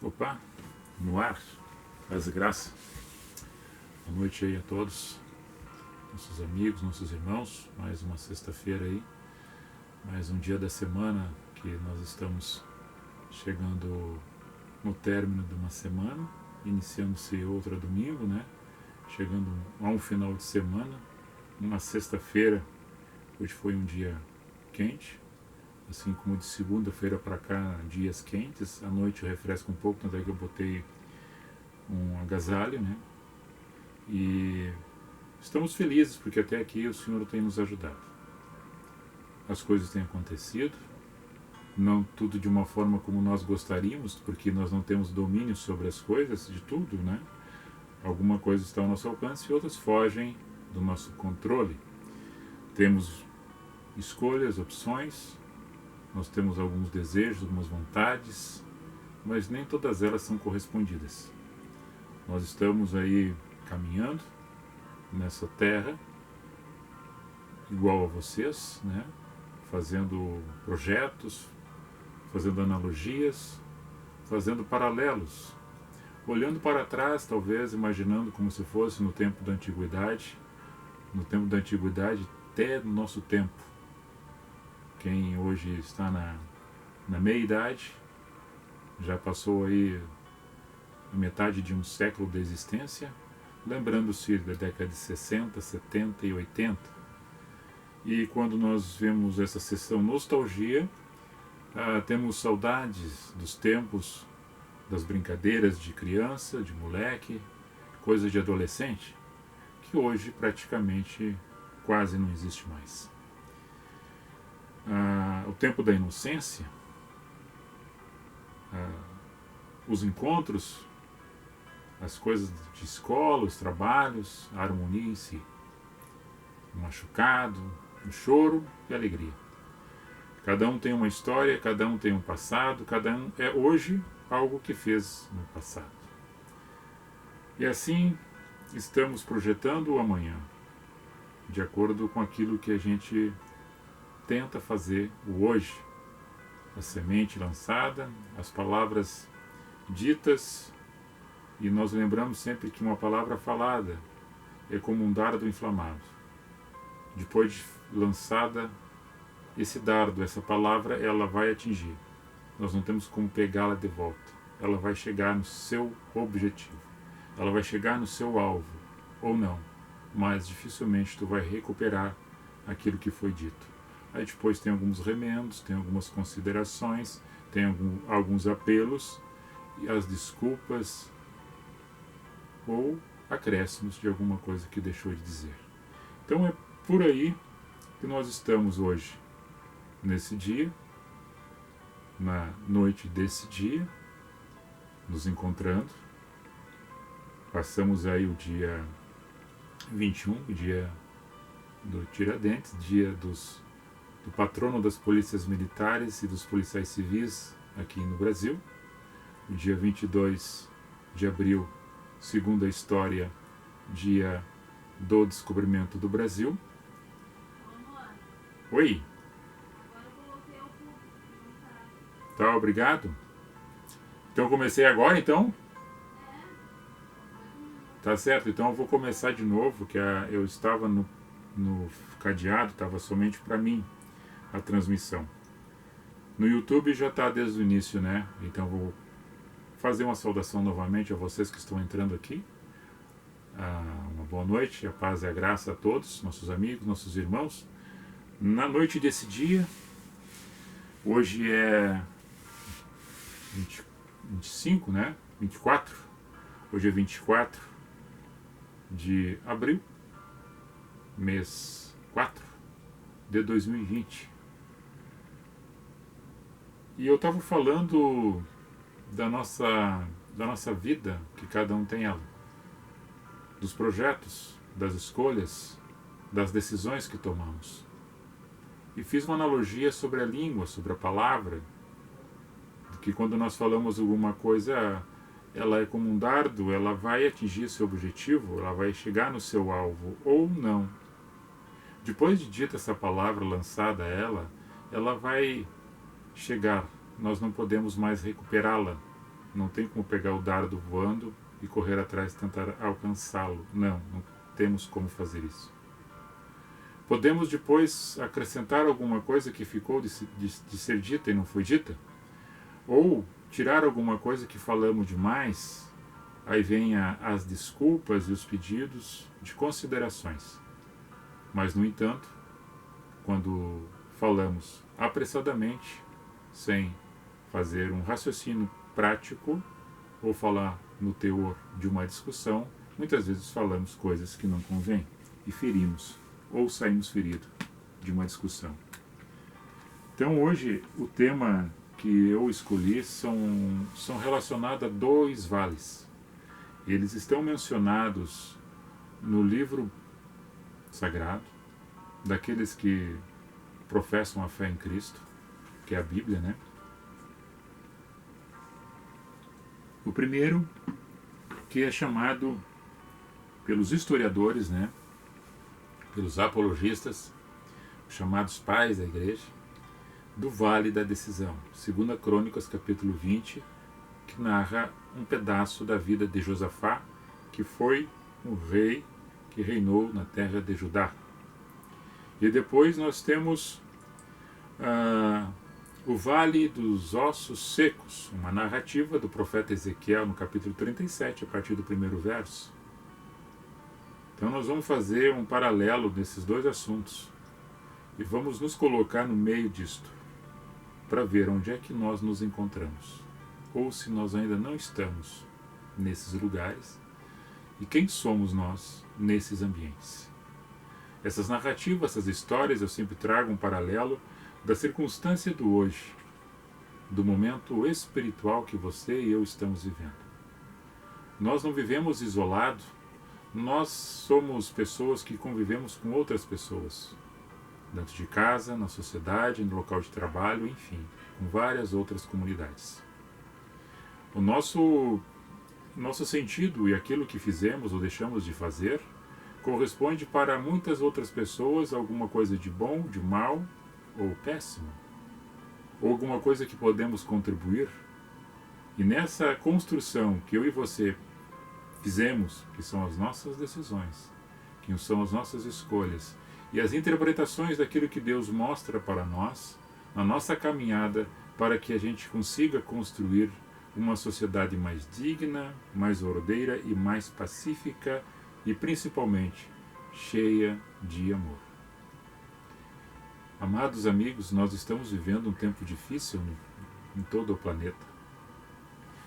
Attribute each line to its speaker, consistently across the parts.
Speaker 1: Opa, no ar, paz e graça. Boa noite aí a todos, nossos amigos, nossos irmãos. Mais uma sexta-feira aí, mais um dia da semana que nós estamos chegando no término de uma semana, iniciando-se outra domingo, né? Chegando a um final de semana, uma sexta-feira. Hoje foi um dia quente, assim como de segunda-feira para cá, dias quentes. À noite refresca um pouco, tanto é que eu botei um agasalho, né? E estamos felizes porque até aqui o Senhor tem nos ajudado. As coisas têm acontecido, não tudo de uma forma como nós gostaríamos, porque nós não temos domínio sobre as coisas, de tudo, né? Alguma coisa está ao nosso alcance e outras fogem do nosso controle. Temos escolhas, opções, nós temos alguns desejos, algumas vontades, mas nem todas elas são correspondidas. Nós estamos aí caminhando nessa terra, igual a vocês, né? Fazendo projetos, fazendo analogias, fazendo paralelos, olhando para trás, talvez imaginando como se fosse no tempo da antiguidade, até no nosso tempo. Quem hoje está na meia-idade, já passou aí a metade de um século de existência, lembrando-se da década de 60, 70 e 80. E quando nós vemos essa sessão nostalgia, temos saudades dos tempos das brincadeiras de criança, de moleque, coisas de adolescente, que hoje praticamente quase não existe mais. O tempo da inocência, os encontros, as coisas de escola, os trabalhos, a harmonia em si, o machucado, o choro e a alegria. Cada um tem uma história, cada um tem um passado, cada um é hoje algo que fez no passado. E assim estamos projetando o amanhã, de acordo com aquilo que a gente tenta fazer o hoje. A semente lançada, as palavras ditas, e nós lembramos sempre que uma palavra falada é como um dardo inflamado. Depois de lançada, esse dardo, essa palavra, ela vai atingir. Nós não temos como pegá-la de volta. Ela vai chegar no seu objetivo. Ela vai chegar no seu alvo, ou não. Mas dificilmente tu vai recuperar aquilo que foi dito. Aí depois tem alguns remendos, tem algumas considerações, tem alguns apelos, e as desculpas ou acréscimos de alguma coisa que deixou de dizer. Então é por aí que nós estamos hoje, nesse dia, na noite desse dia, nos encontrando. Passamos aí o dia 21, o dia do Tiradentes, dia do patrono das polícias militares e dos policiais civis aqui no Brasil. O dia 22 de abril, segundo a história, dia do descobrimento do Brasil. Oi. Tá, obrigado. Então eu comecei agora, então? Tá certo, então eu vou começar de novo, que eu estava no cadeado, estava somente para mim a transmissão. No YouTube já está desde o início, né? Então vou fazer uma saudação novamente a vocês que estão entrando aqui. Uma boa noite, a paz e a graça a todos, nossos amigos, nossos irmãos. Na noite desse dia, hoje é 25, né? 24. Hoje é 24 de abril, mês 4 de 2020. E eu estava falando da nossa vida, que cada um tem ela, dos projetos, das escolhas, das decisões que tomamos. E fiz uma analogia sobre a língua, sobre a palavra, que quando nós falamos alguma coisa, ela é como um dardo, ela vai atingir seu objetivo, ela vai chegar no seu alvo, ou não. Depois de dita essa palavra, lançada a ela vai chegar, nós não podemos mais recuperá-la. não tem como pegar o dardo voando e correr atrás e tentar alcançá-lo. Não temos como fazer isso. Podemos depois acrescentar alguma coisa que ficou de ser dita e não foi dita? Ou tirar alguma coisa que falamos demais? Aí vem as desculpas e os pedidos de considerações. Mas, no entanto, quando falamos apressadamente, sem fazer um raciocínio prático ou falar no teor de uma discussão, muitas vezes falamos coisas que não convêm e ferimos ou saímos feridos de uma discussão. Então hoje o tema que eu escolhi são relacionados a dois vales. Eles estão mencionados no livro sagrado daqueles que professam a fé em Cristo, que é a Bíblia, né? O primeiro, que é chamado pelos historiadores, né, pelos apologistas, chamados pais da igreja, do Vale da Decisão. 2 Crônicas, capítulo 20, que narra um pedaço da vida de Josafá, que foi um rei que reinou na terra de Judá. E depois nós temos o Vale dos Ossos Secos, uma narrativa do profeta Ezequiel no capítulo 37, a partir do primeiro verso. Então nós vamos fazer um paralelo desses dois assuntos e vamos nos colocar no meio disto, para ver onde é que nós nos encontramos, ou se nós ainda não estamos nesses lugares, e quem somos nós nesses ambientes. Essas narrativas, essas histórias, eu sempre trago um paralelo da circunstância do hoje, do momento espiritual que você e eu estamos vivendo. Nós não vivemos isolados, nós somos pessoas que convivemos com outras pessoas, dentro de casa, na sociedade, no local de trabalho, enfim, com várias outras comunidades. O nosso sentido e aquilo que fizemos ou deixamos de fazer corresponde para muitas outras pessoas a alguma coisa de bom, de mal ou péssimo, ou alguma coisa que podemos contribuir. E nessa construção que eu e você fizemos, que são as nossas decisões, que são as nossas escolhas e as interpretações daquilo que Deus mostra para nós, na nossa caminhada, para que a gente consiga construir uma sociedade mais digna, mais ordeira e mais pacífica e principalmente cheia de amor. Amados amigos, nós estamos vivendo um tempo difícil em todo o planeta.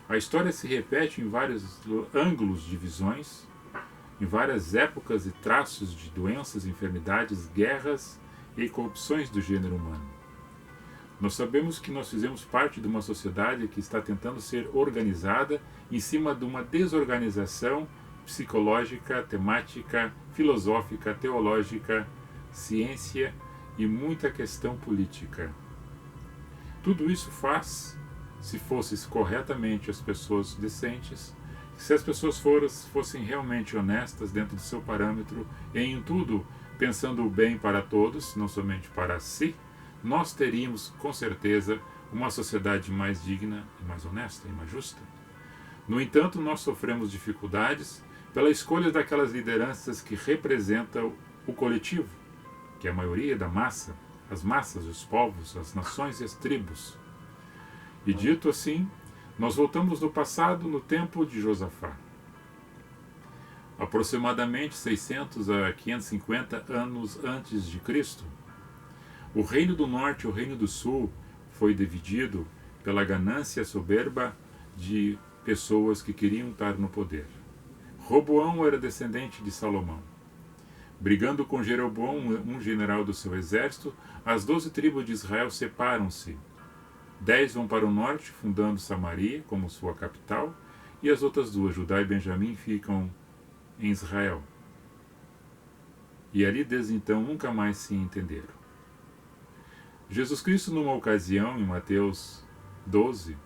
Speaker 1: A história se repete em vários ângulos de visões, em várias épocas e traços de doenças, enfermidades, guerras e corrupções do gênero humano. Nós sabemos que nós fizemos parte de uma sociedade que está tentando ser organizada em cima de uma desorganização psicológica, temática, filosófica, teológica, ciência e muita questão política. Tudo isso faz, se fosse corretamente as pessoas decentes, se as pessoas fossem realmente honestas dentro do seu parâmetro e em tudo pensando o bem para todos, não somente para si, nós teríamos com certeza uma sociedade mais digna e mais honesta e mais justa. No entanto, nós sofremos dificuldades pela escolha daquelas lideranças que representam o coletivo, que é a maioria da massa, as massas, os povos, as nações e as tribos. E dito assim, nós voltamos no passado, no tempo de Josafá. Aproximadamente 600 a 550 anos antes de Cristo, o reino do norte e o reino do sul foi dividido pela ganância soberba de pessoas que queriam estar no poder. Roboão era descendente de Salomão. Brigando com Jeroboão, um general do seu exército, as 12 tribos de Israel separam-se. 10 vão para o norte, fundando Samaria como sua capital, e as outras duas, Judá e Benjamim, ficam em Israel. E ali, desde então, nunca mais se entenderam. Jesus Cristo, numa ocasião, em Mateus 12,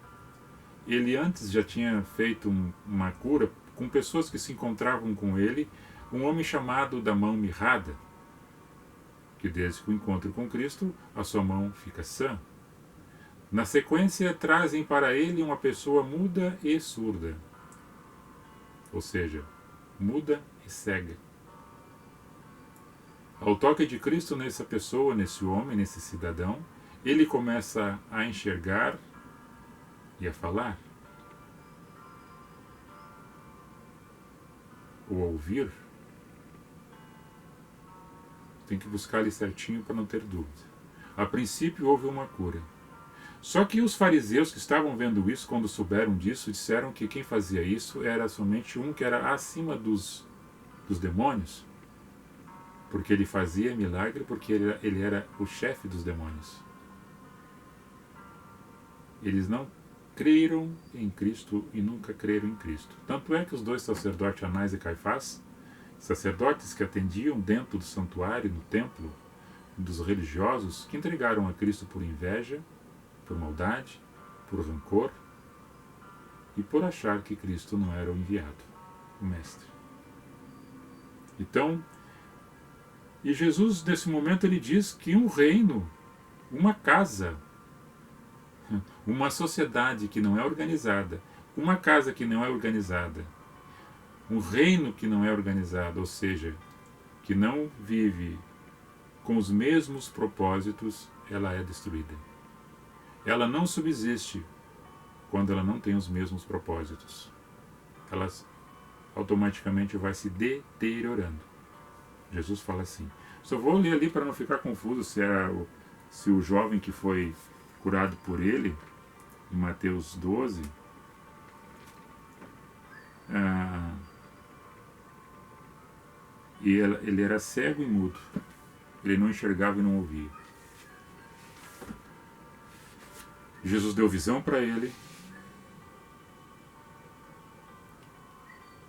Speaker 1: ele antes já tinha feito uma cura com pessoas que se encontravam com ele, um homem chamado da mão mirrada, que desde que o encontro com Cristo, a sua mão fica sã. Na sequência, trazem para ele uma pessoa muda e surda, ou seja, muda e cega. Ao toque de Cristo nessa pessoa, nesse homem, nesse cidadão, ele começa a enxergar e a falar, ou a ouvir. Tem que buscar ali certinho para não ter dúvida. A princípio houve uma cura. Só que os fariseus que estavam vendo isso, quando souberam disso, disseram que quem fazia isso era somente um que era acima dos demônios, porque ele fazia milagre, porque ele era o chefe dos demônios. Eles não creram em Cristo e nunca creram em Cristo. Tanto é que os dois sacerdotes, Anás e Caifás, sacerdotes que atendiam dentro do santuário, no templo, dos religiosos, que entregaram a Cristo por inveja, por maldade, por rancor e por achar que Cristo não era o enviado, o Mestre. Então, e Jesus, nesse momento, ele diz que um reino, uma casa, uma sociedade que não é organizada, uma casa que não é organizada, um reino que não é organizado, ou seja, que não vive com os mesmos propósitos, ela é destruída. Ela não subsiste quando ela não tem os mesmos propósitos. Ela automaticamente vai se deteriorando. Jesus fala assim. Só vou ler ali para não ficar confuso se o jovem que foi curado por ele, em Mateus 12, e ele era cego e mudo. Ele não enxergava e não ouvia. Jesus deu visão para ele.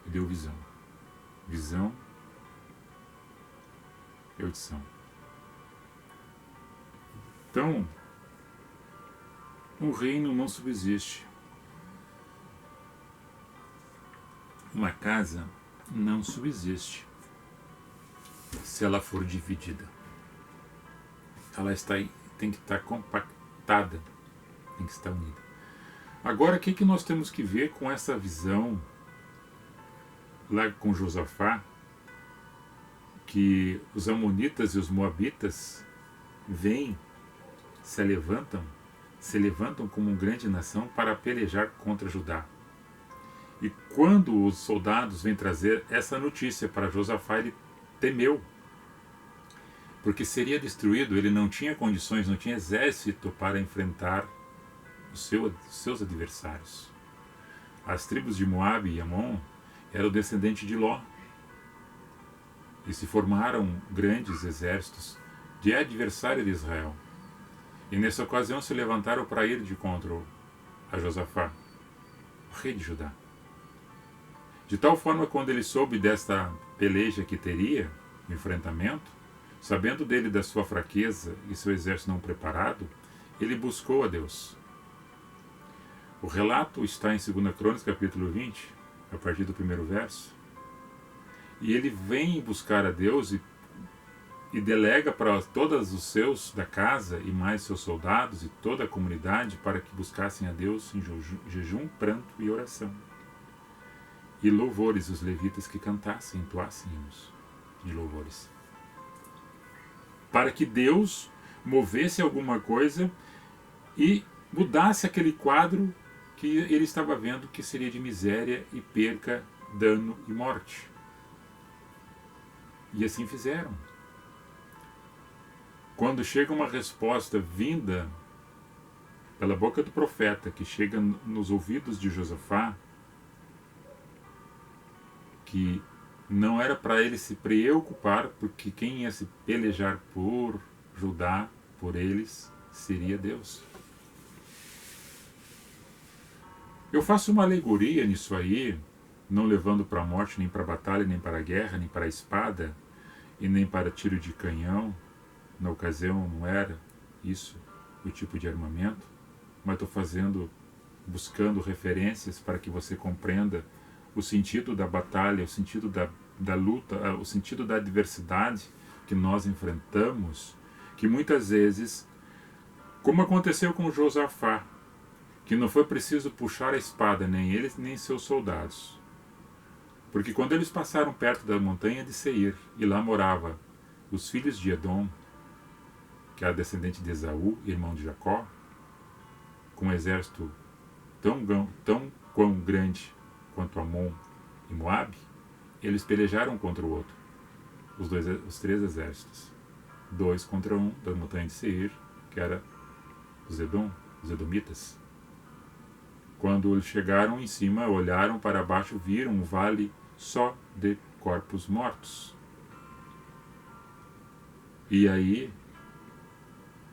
Speaker 1: E deu visão. Visão e audição. Então, um reino não subsiste. Uma casa não subsiste se ela for dividida. Ela tem que estar compactada, tem que estar unida. Agora, o que nós temos que ver com essa visão lá com Josafá, que os amonitas e os moabitas vêm, se levantam como uma grande nação para pelejar contra Judá. E quando os soldados vêm trazer essa notícia para Josafá, ele temeu, porque seria destruído, ele não tinha condições, não tinha exército para enfrentar os seus adversários. As tribos de Moabe e Amon eram descendentes de Ló, e se formaram grandes exércitos de adversário de Israel. E nessa ocasião se levantaram para ir de contra a Josafá, o rei de Judá. De tal forma, quando ele soube desta peleja que teria, enfrentamento, sabendo dele da sua fraqueza e seu exército não preparado, ele buscou a Deus. O relato está em 2 Crônicas, capítulo 20, a partir do 1º verso. E ele vem buscar a Deus e delega para todos os seus da casa e mais seus soldados e toda a comunidade para que buscassem a Deus em jejum, pranto e oração. E louvores, os levitas que cantassem, entoassem hinos de louvores. Para que Deus movesse alguma coisa e mudasse aquele quadro que ele estava vendo que seria de miséria e perca, dano e morte. E assim fizeram. Quando chega uma resposta vinda pela boca do profeta, que chega nos ouvidos de Josafá, que não era para ele se preocupar, porque quem ia se pelejar por Judá, por eles, seria Deus. Eu faço uma alegoria nisso aí, não levando para a morte, nem para a batalha, nem para a guerra, nem para a espada, e nem para tiro de canhão. Na ocasião não era isso o tipo de armamento, mas estou buscando referências para que você compreenda o sentido da batalha, o sentido da luta, o sentido da adversidade que nós enfrentamos, que muitas vezes Como aconteceu com Josafá, que não foi preciso puxar a espada, nem eles, nem seus soldados. Porque quando eles passaram perto da montanha de Seir, e lá morava os filhos de Edom, que era descendente de Esaú, irmão de Jacó, com um exército tão quão grande quanto Amon e Moabe, eles pelejaram contra o outro, os três exércitos. 2 contra 1 da montanha de Seir, que era os edomitas. Quando eles chegaram em cima, olharam para baixo, viram um vale só de corpos mortos. E aí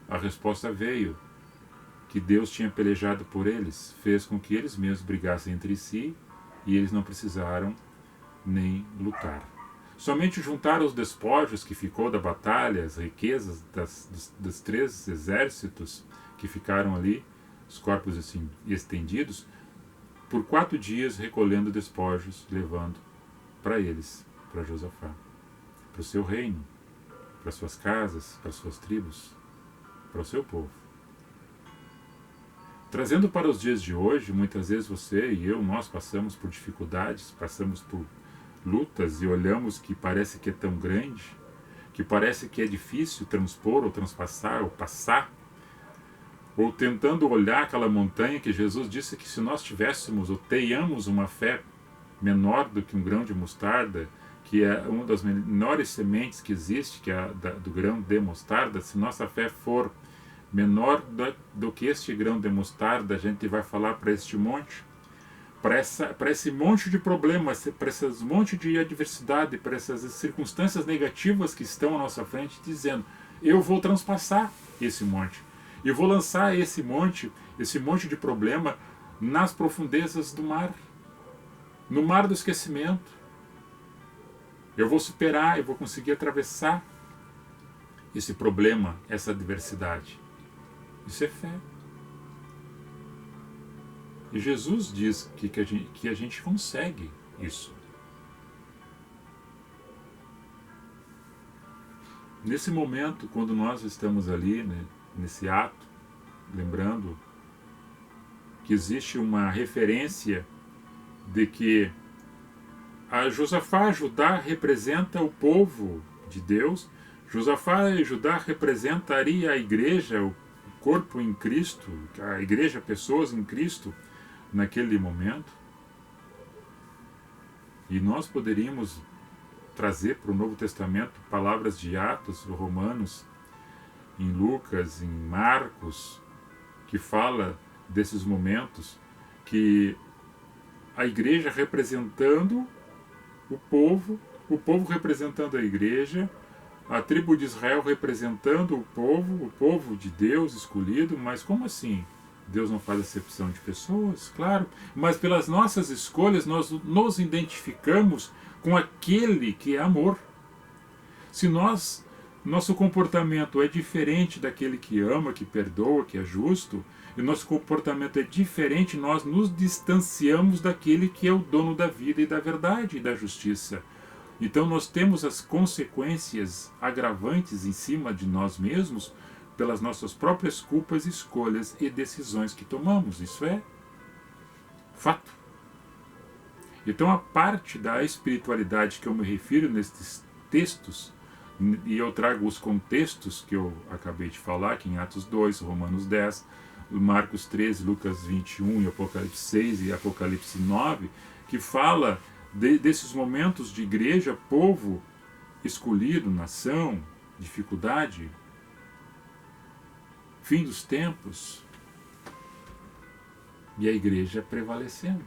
Speaker 1: a resposta veio, que Deus tinha pelejado por eles, fez com que eles mesmos brigassem entre si e eles não precisaram nem lutar. Somente juntaram os despojos que ficou da batalha, as riquezas dos 3 exércitos que ficaram ali, os corpos assim estendidos, por 4 dias recolhendo despojos, levando para eles, para Josafá, para o seu reino, para suas casas, para suas tribos, para o seu povo. Trazendo para os dias de hoje, muitas vezes você e eu, nós passamos por dificuldades, passamos por lutas e olhamos que parece que é tão grande, que parece que é difícil transpor ou transpassar ou passar, ou tentando olhar aquela montanha que Jesus disse que se nós tivéssemos ou tenhamos uma fé menor do que um grão de mostarda, que é uma das menores sementes que existe, que é do grão de mostarda, se nossa fé for menor do que este grão de mostarda, a gente vai falar para este monte, para esse monte de problemas, para esses monte de adversidade, para essas circunstâncias negativas que estão à nossa frente, dizendo, eu vou transpassar esse monte, eu vou lançar esse monte de problema nas profundezas do mar, no mar do esquecimento. Eu vou superar, eu vou conseguir atravessar esse problema, essa adversidade. Isso é fé. E Jesus diz que a gente consegue isso. Nesse momento, quando nós estamos ali, né, nesse ato, lembrando que existe uma referência de que a Josafá, Judá, representa o povo de Deus. Josafá e Judá representaria a igreja, o corpo em Cristo, a igreja, pessoas em Cristo, naquele momento. E nós poderíamos trazer para o Novo Testamento palavras de Atos, Romanos, em Lucas, em Marcos, que fala desses momentos, que a igreja representando o povo representando a igreja, a tribo de Israel representando o povo de Deus escolhido. Mas como assim? Deus não faz acepção de pessoas? Claro, mas pelas nossas escolhas nós nos identificamos com aquele que é amor. Se nosso comportamento é diferente daquele que ama, que perdoa, que é justo, e nosso comportamento é diferente, nós nos distanciamos daquele que é o dono da vida e da verdade e da justiça. Então nós temos as consequências agravantes em cima de nós mesmos pelas nossas próprias culpas, escolhas e decisões que tomamos. Isso é fato. Então a parte da espiritualidade que eu me refiro nestes textos, e eu trago os contextos que eu acabei de falar, aqui em Atos 2, Romanos 10, Marcos 13, Lucas 21, e Apocalipse 6 e Apocalipse 9, que fala desses momentos de igreja, povo escolhido, nação, dificuldade, fim dos tempos, e a igreja prevalecendo.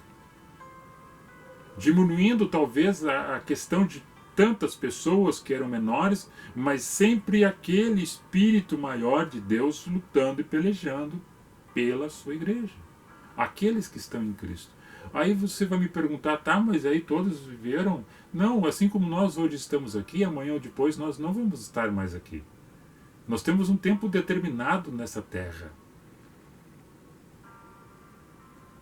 Speaker 1: Diminuindo talvez a questão de tantas pessoas que eram menores, mas sempre aquele espírito maior de Deus lutando e pelejando pela sua igreja, aqueles que estão em Cristo. Aí você vai me perguntar, tá, mas aí todos viveram? Não, assim como nós hoje estamos aqui, amanhã ou depois nós não vamos estar mais aqui. Nós temos um tempo determinado nessa terra.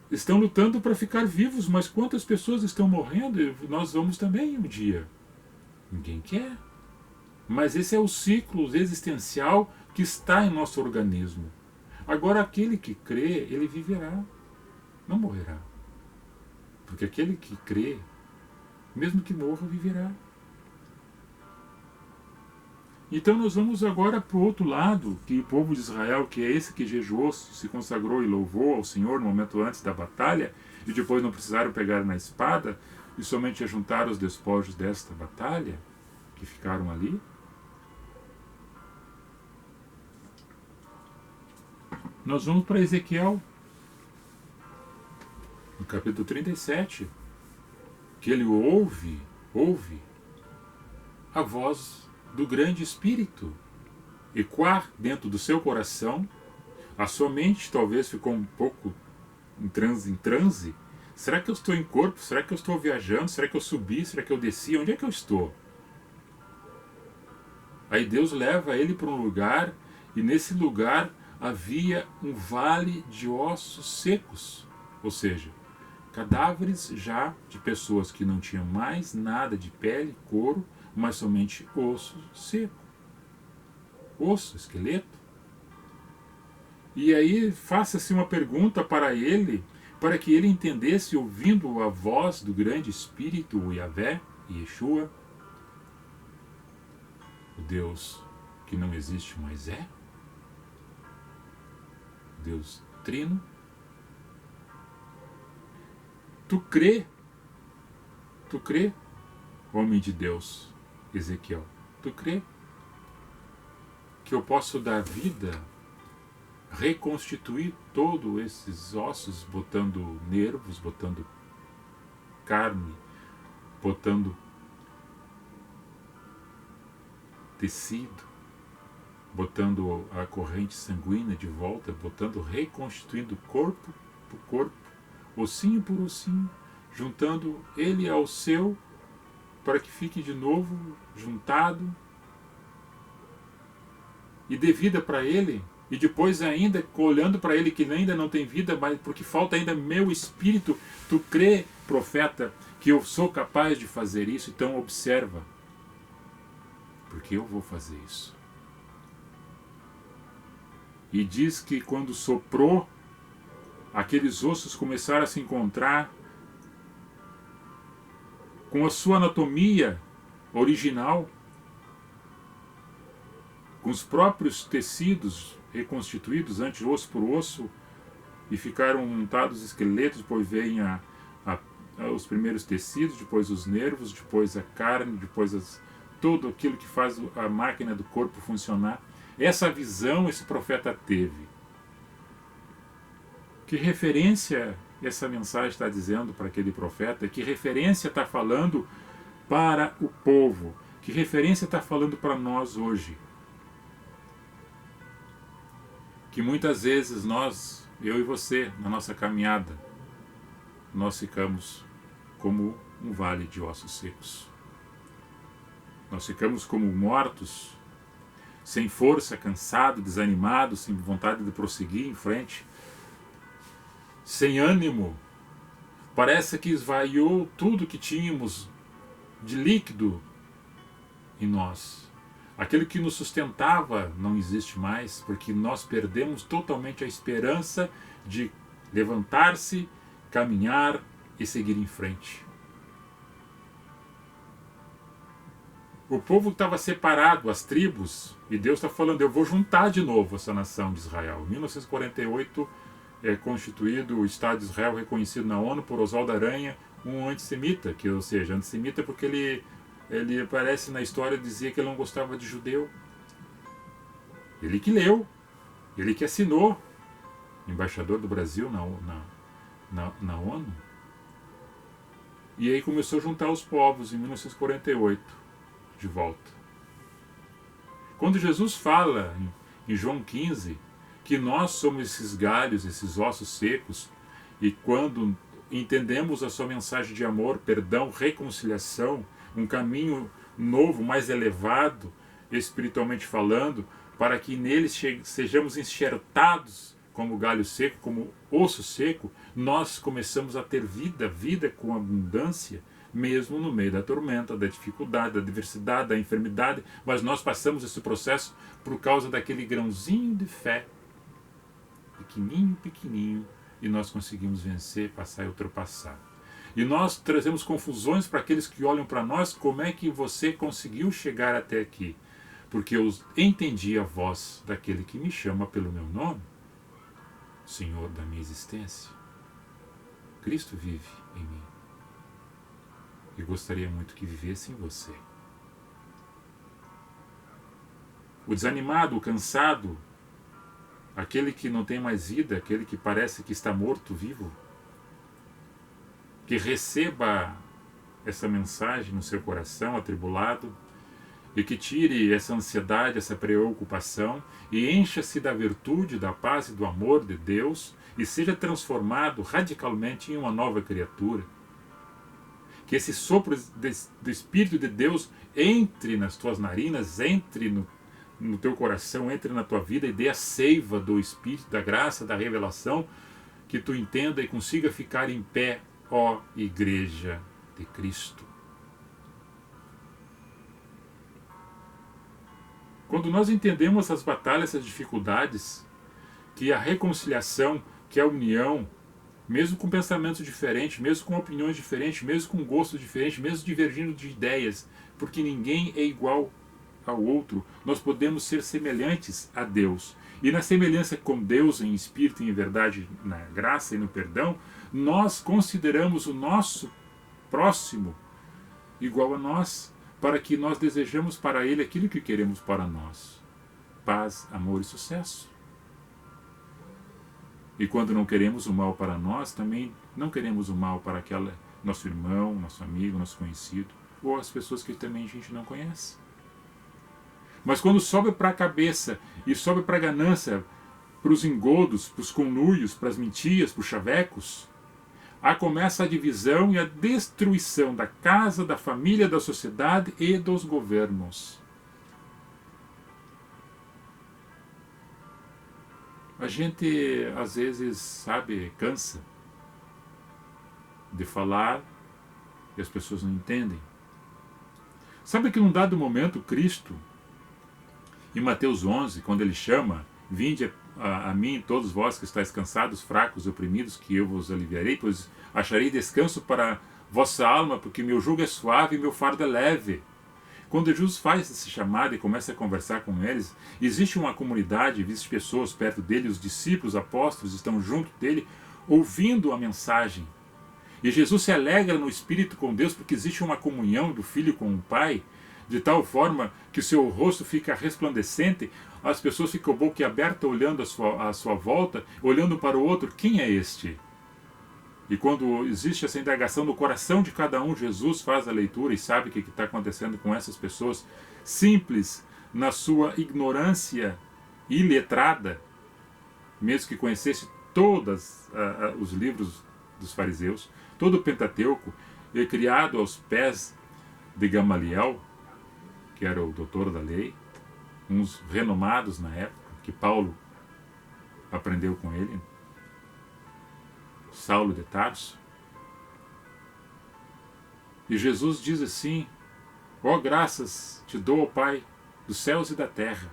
Speaker 1: Estão lutando para ficar vivos, mas quantas pessoas estão morrendo? Nós vamos também um dia. Ninguém quer. Mas esse é o ciclo existencial que está em nosso organismo. Agora aquele que crê, ele viverá, não morrerá. Porque aquele que crê, mesmo que morra, viverá. Então nós vamos agora para o outro lado, que o povo de Israel, que é esse que jejuou, se consagrou e louvou ao Senhor no momento antes da batalha, e depois não precisaram pegar na espada, e somente juntar os despojos desta batalha, que ficaram ali. Nós vamos para Ezequiel, no capítulo 37, que ele ouve a voz do grande Espírito ecoar dentro do seu coração. A sua mente talvez ficou um pouco em transe. Será que eu estou em corpo? Será que eu estou viajando? Será que eu subi? Será que eu desci? Onde é que eu estou? Aí Deus leva ele para um lugar, e nesse lugar havia um vale de ossos secos, ou seja, cadáveres já de pessoas que não tinham mais nada de pele, couro, mas somente osso seco, osso, esqueleto. E aí faça-se uma pergunta para ele, para que ele entendesse, ouvindo a voz do grande Espírito, o Yahvé, Yeshua, o Deus que não existe, mas é, Deus Trino. Tu crê, homem de Deus, Ezequiel, tu crê que eu posso dar vida, reconstituir todos esses ossos, botando nervos, botando carne, botando tecido, botando a corrente sanguínea de volta, reconstituindo corpo por corpo, ossinho por ossinho, juntando ele ao seu, para que fique de novo juntado, e dê vida para ele, e depois ainda olhando para ele que ainda não tem vida, mas porque falta ainda meu espírito. Tu crê, profeta, que eu sou capaz de fazer isso? Então observa, porque eu vou fazer isso. E diz que quando soprou, aqueles ossos começaram a se encontrar com a sua anatomia original, com os próprios tecidos reconstituídos, antes osso por osso, e ficaram montados esqueletos. Depois vêm os primeiros tecidos, depois os nervos, depois a carne, depois tudo aquilo que faz a máquina do corpo funcionar. Essa visão esse profeta teve. Que referência essa mensagem está dizendo para aquele profeta? Que referência está falando para o povo? Que referência está falando para nós hoje? Que muitas vezes nós, eu e você, na nossa caminhada, nós ficamos como um vale de ossos secos. Nós ficamos como mortos, sem força, cansado, desanimado, sem vontade de prosseguir em frente, sem ânimo. Parece que esvaiou tudo que tínhamos de líquido em nós. Aquilo que nos sustentava não existe mais, porque nós perdemos totalmente a esperança de levantar-se, caminhar e seguir em frente. O povo estava separado, as tribos, e Deus está falando, eu vou juntar de novo essa nação de Israel. Em 1948 é constituído o Estado de Israel, reconhecido na ONU por Oswaldo Aranha, um antissemita, ou seja, antissemita porque ele aparece na história, dizia que ele não gostava de judeu. Ele que leu, ele que assinou, embaixador do Brasil na ONU. E aí começou a juntar os povos em 1948, de volta. Quando Jesus fala em João 15, que nós somos esses galhos, esses ossos secos, e quando entendemos a sua mensagem de amor, perdão, reconciliação, um caminho novo, mais elevado, espiritualmente falando, para que neles sejamos enxertados como galho seco, como osso seco, nós começamos a ter vida com abundância, mesmo no meio da tormenta, da dificuldade, da adversidade, da enfermidade, mas nós passamos esse processo por causa daquele grãozinho de fé pequenininho, pequenininho, e nós conseguimos vencer, passar e ultrapassar. E nós trazemos confusões para aqueles que olham para nós, como é que você conseguiu chegar até aqui? Porque eu entendi a voz daquele que me chama pelo meu nome, Senhor da minha existência. Cristo vive em mim. Eu gostaria muito que vivesse em você. O desanimado, o cansado, aquele que não tem mais vida, aquele que parece que está morto, vivo, que receba essa mensagem no seu coração atribulado e que tire essa ansiedade, essa preocupação e encha-se da virtude, da paz e do amor de Deus e seja transformado radicalmente em uma nova criatura. Que esse sopro do Espírito de Deus entre nas tuas narinas, entre no teu coração, entre na tua vida e dê a seiva do Espírito, da graça, da revelação, que tu entenda e consiga ficar em pé, ó Igreja de Cristo. Quando nós entendemos essas batalhas, essas dificuldades, que a reconciliação, que a união, mesmo com pensamentos diferentes, mesmo com opiniões diferentes, mesmo com gostos diferentes, mesmo divergindo de ideias, porque ninguém é igual ao outro, nós podemos ser semelhantes a Deus. E na semelhança com Deus, em espírito e em verdade, na graça e no perdão, nós consideramos o nosso próximo igual a nós, para que nós desejamos para ele aquilo que queremos para nós: paz, amor e sucesso. E quando não queremos o mal para nós, também não queremos o mal para aquele nosso irmão, nosso amigo, nosso conhecido, ou as pessoas que também a gente não conhece. Mas quando sobe para a cabeça e sobe para a ganância, para os engodos, para os conluios, para as mentiras, para os chavecos, aí começa a divisão e a destruição da casa, da família, da sociedade e dos governos. A gente, às vezes, sabe, cansa de falar e as pessoas não entendem. Sabe que num dado momento, Cristo, em Mateus 11, quando ele chama: vinde a mim todos vós que estáis cansados, fracos e oprimidos, que eu vos aliviarei, pois acharei descanso para vossa alma, porque meu jugo é suave e meu fardo é leve. Quando Jesus faz esse chamado e começa a conversar com eles, existe uma comunidade, existem pessoas perto dele, os discípulos, apóstolos estão junto dele, ouvindo a mensagem. E Jesus se alegra no Espírito com Deus, porque existe uma comunhão do Filho com o Pai, de tal forma que o seu rosto fica resplandecente, as pessoas ficam boquiabertas olhando à sua volta, olhando para o outro: quem é este? E quando existe essa indagação no coração de cada um, Jesus faz a leitura e sabe o que está acontecendo com essas pessoas, simples, na sua ignorância iletrada, mesmo que conhecesse todos os livros dos fariseus, todo o Pentateuco, e criado aos pés de Gamaliel, que era o doutor da lei, uns renomados na época, que Paulo aprendeu com ele, Saulo de Tarso. E Jesus diz assim: ó, graças te dou, ó Pai dos céus e da terra,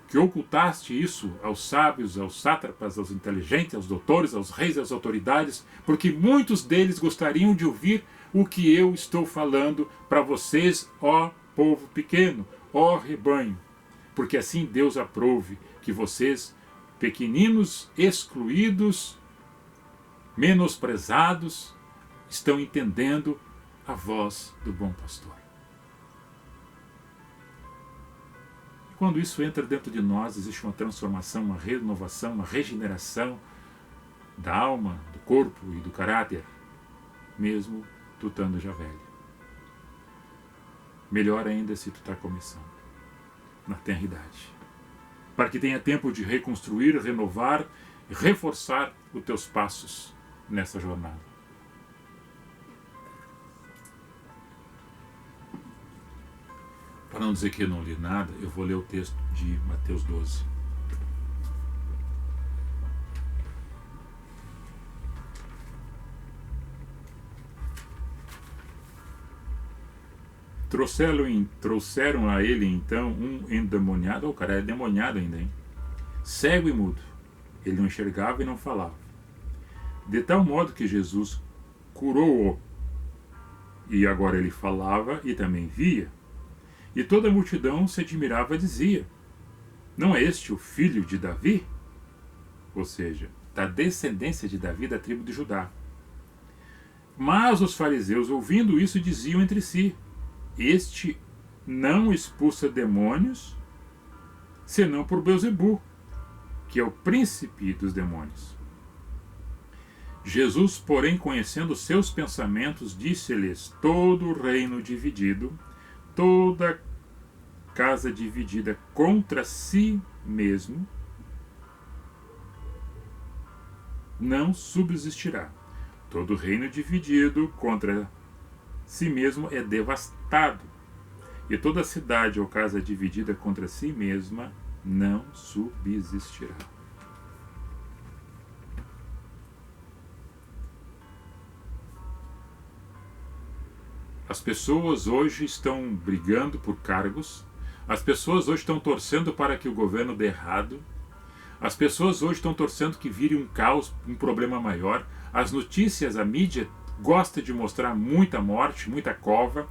Speaker 1: que ocultaste isso aos sábios, aos sátrapas, aos inteligentes, aos doutores, aos reis e às autoridades, porque muitos deles gostariam de ouvir o que eu estou falando para vocês, ó povo pequeno, ó rebanho, porque assim Deus aprove que vocês, pequeninos, excluídos, menosprezados, estão entendendo a voz do bom pastor. E quando isso entra dentro de nós, existe uma transformação, uma renovação, uma regeneração da alma, do corpo e do caráter, mesmo tu estando já velho. Melhor ainda se tu está começando, na tenridade, para que tenha tempo de reconstruir, renovar e reforçar os teus passos nessa jornada. Para não dizer que eu não li nada, eu vou ler o texto de Mateus 12. Trouxeram a ele então um endemoniado. O cara é endemoniado ainda, hein? Cego e mudo, Ele não enxergava e não falava. De tal modo que Jesus curou-o. E agora ele falava e também via. E toda a multidão se admirava e dizia: não é este o filho de Davi? Ou seja, da descendência de Davi, da tribo de Judá. Mas os fariseus, ouvindo isso, diziam entre si: este não expulsa demônios, senão por Beelzebu, que é o príncipe dos demônios. Jesus, porém, conhecendo seus pensamentos, disse-lhes: todo reino dividido, toda casa dividida contra si mesmo, não subsistirá. Todo reino dividido contra si mesmo é devastado, e toda cidade ou casa dividida contra si mesma não subsistirá. As pessoas hoje estão brigando por cargos, as pessoas hoje estão torcendo para que o governo dê errado, as pessoas hoje estão torcendo que vire um caos, um problema maior. As notícias, a mídia gosta de mostrar muita morte, muita cova,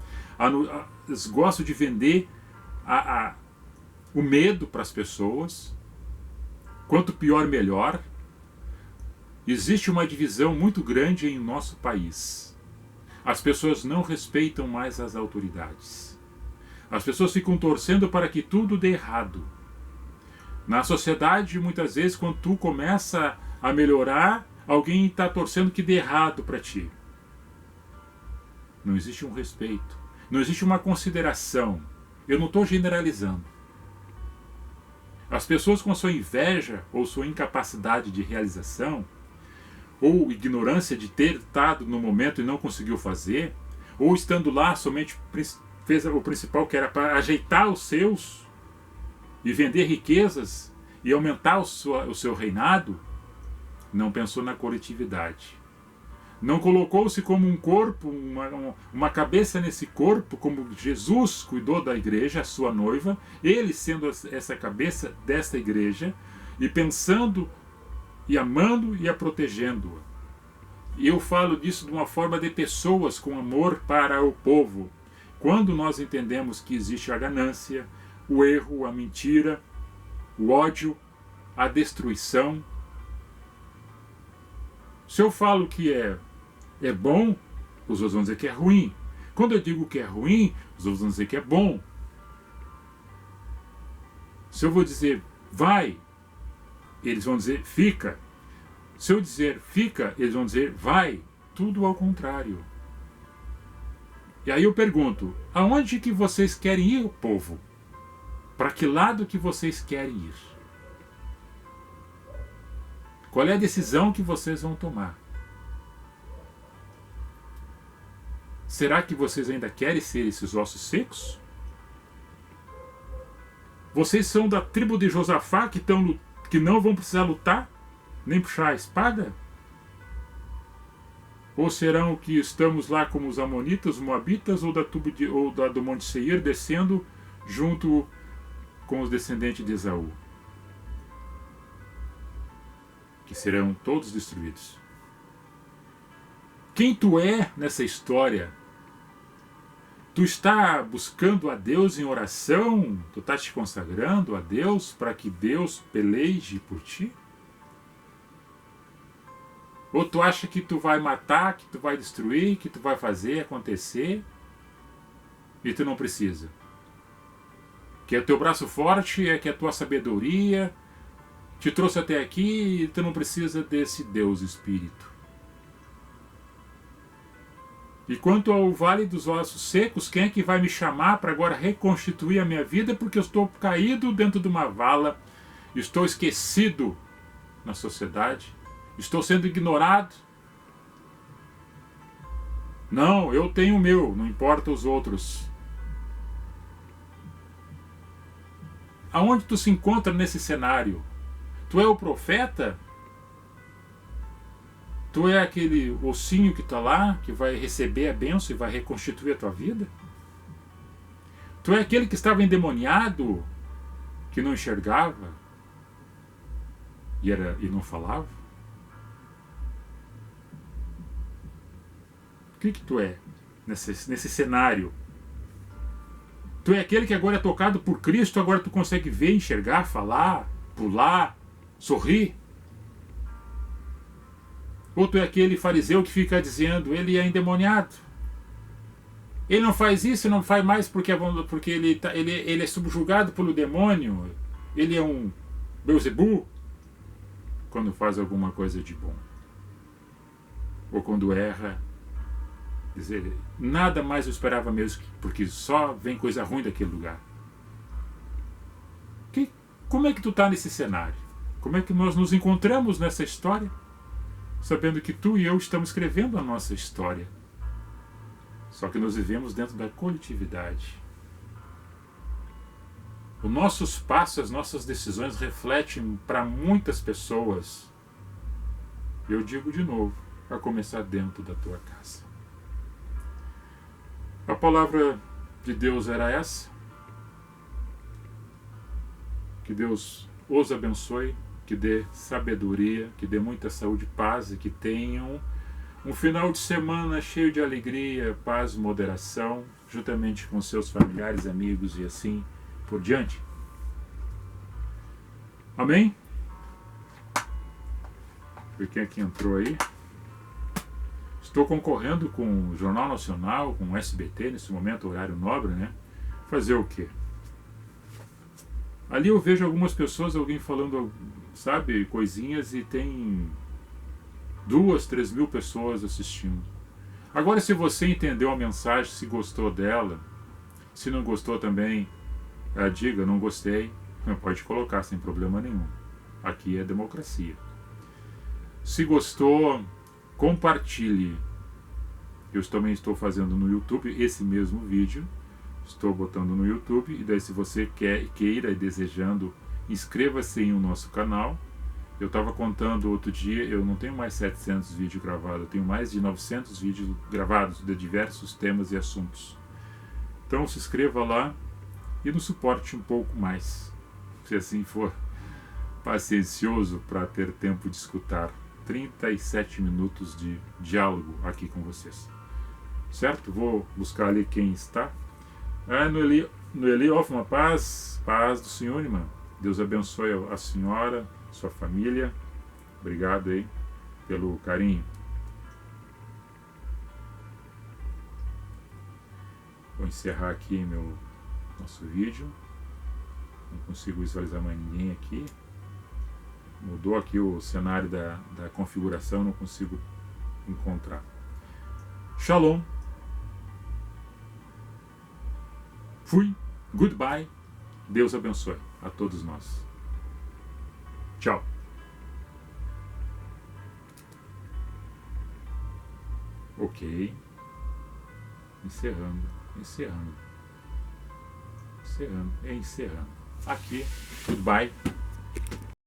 Speaker 1: eles gostam de vender o medo para as pessoas. Quanto pior, melhor. Existe uma divisão muito grande em nosso país. As pessoas não respeitam mais as autoridades. As pessoas ficam torcendo para que tudo dê errado. Na sociedade, muitas vezes, quando tu começa a melhorar, alguém está torcendo que dê errado para ti. Não existe um respeito. Não existe uma consideração. Eu não estou generalizando. As pessoas com a sua inveja ou sua incapacidade de realização, ou ignorância de ter estado no momento e não conseguiu fazer, ou estando lá somente fez o principal, que era para ajeitar os seus e vender riquezas e aumentar o seu reinado, não pensou na coletividade. Não colocou-se como um corpo, uma cabeça nesse corpo, como Jesus cuidou da igreja, a sua noiva, ele sendo essa cabeça desta igreja, e pensando e amando e a protegendo-a. E eu falo disso de uma forma de pessoas com amor para o povo. Quando nós entendemos que existe a ganância, o erro, a mentira, o ódio, a destruição. Se eu falo que é bom, os outros vão dizer que é ruim. Quando eu digo que é ruim, os outros vão dizer que é bom. Se eu vou dizer vai, eles vão dizer fica. Se eu dizer fica, eles vão dizer vai. Tudo ao contrário. E aí eu pergunto, aonde que vocês querem ir, povo? Para que lado que vocês querem ir? Qual é a decisão que vocês vão tomar? Será que vocês ainda querem ser esses ossos secos? Vocês são da tribo de Josafá que não vão precisar lutar, nem puxar a espada? Ou serão que estamos lá como os amonitas, os moabitas, ou do Monte Seir, descendo junto com os descendentes de Esaú, que serão todos destruídos? Quem tu é nessa história? Tu está buscando a Deus em oração? Tu está te consagrando a Deus para que Deus peleje por ti? Ou tu acha que tu vai matar, que tu vai destruir, que tu vai fazer acontecer e tu não precisa? Que é o teu braço forte, é que a tua sabedoria te trouxe até aqui e tu não precisa desse Deus Espírito. E quanto ao vale dos ossos secos, quem é que vai me chamar para agora reconstituir a minha vida? Porque eu estou caído dentro de uma vala, estou esquecido na sociedade, estou sendo ignorado. Não, eu tenho o meu, não importa os outros. Aonde tu se encontra nesse cenário? Tu é o profeta? Tu é aquele ossinho que está lá, que vai receber a bênção e vai reconstituir a tua vida? Tu é aquele que estava endemoniado, que não enxergava? e não falava? O que tu é nesse cenário? Tu é aquele que agora é tocado por Cristo, agora tu consegue ver, enxergar, falar, pular, sorrir? Ou tu é aquele fariseu que fica dizendo, ele é endemoniado? Ele não faz isso, não faz mais porque ele é subjugado pelo demônio? Ele é um Beelzebub? Quando faz alguma coisa de bom. Ou quando erra, dizer, nada mais eu esperava mesmo, porque só vem coisa ruim daquele lugar. Como é que tu está nesse cenário? Como é que nós nos encontramos nessa história? Sabendo que tu e eu estamos escrevendo a nossa história. Só que nós vivemos dentro da coletividade. Os nossos passos, as nossas decisões refletem para muitas pessoas. Eu digo de novo, a começar dentro da tua casa. A palavra de Deus era essa. Que Deus os abençoe, que dê sabedoria, que dê muita saúde e paz e que tenham um final de semana cheio de alegria, paz e moderação, juntamente com seus familiares, amigos e assim por diante. Amém? Ver quem é que entrou aí. Estou concorrendo com o Jornal Nacional, com o SBT, nesse momento, horário nobre, né? Fazer o quê? Ali eu vejo algumas pessoas, alguém falando, sabe, coisinhas e tem 2, 3 mil pessoas assistindo. Agora, se você entendeu a mensagem, se gostou dela, se não gostou também, diga, não gostei, pode colocar sem problema nenhum. Aqui é democracia. Se gostou, compartilhe. Eu também estou fazendo no YouTube esse mesmo vídeo. Estou botando no YouTube. E daí, se você queira e desejando, inscreva-se em o nosso canal. Eu estava contando outro dia, eu não tenho mais 700 vídeos gravados, eu tenho mais de 900 vídeos gravados de diversos temas e assuntos. Então se inscreva lá e nos suporte um pouco mais, se assim for paciencioso para ter tempo de escutar 37 minutos de diálogo aqui com vocês. Certo? Vou buscar ali quem está. Noeli Hoffman, paz do Senhor, irmã. Deus abençoe a senhora, sua família. Obrigado aí pelo carinho. Vou encerrar aqui nosso vídeo. Não consigo visualizar mais ninguém aqui. Mudou aqui o cenário da configuração, não consigo encontrar. Shalom. Fui. Goodbye. Deus abençoe a todos nós. Tchau. Ok. Encerrando. Aqui. Goodbye.